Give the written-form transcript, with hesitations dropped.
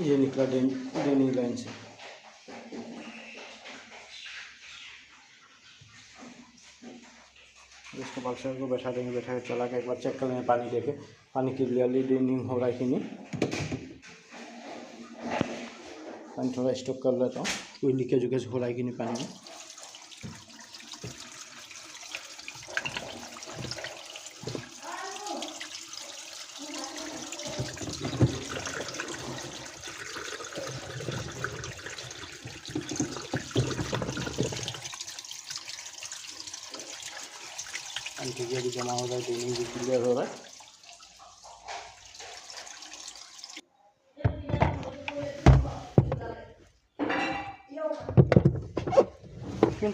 ये निकला draining line से। इसको बक्सर को बैठा देंगे, बैठा के चला के एक बार चेक कर लेंगे पानी देके, पानी क्लियरली ड्रेनिंग हो रहा है कि नहीं। पानी थोड़ा स्टॉक कर लेता हूँ, कोई लीकेज उकेज हो रहा है कि नहीं पानी में। ठीक है, अभी जमा हो रहा है, ड्रेनिंग भी क्लियर हो रहा है। क्यों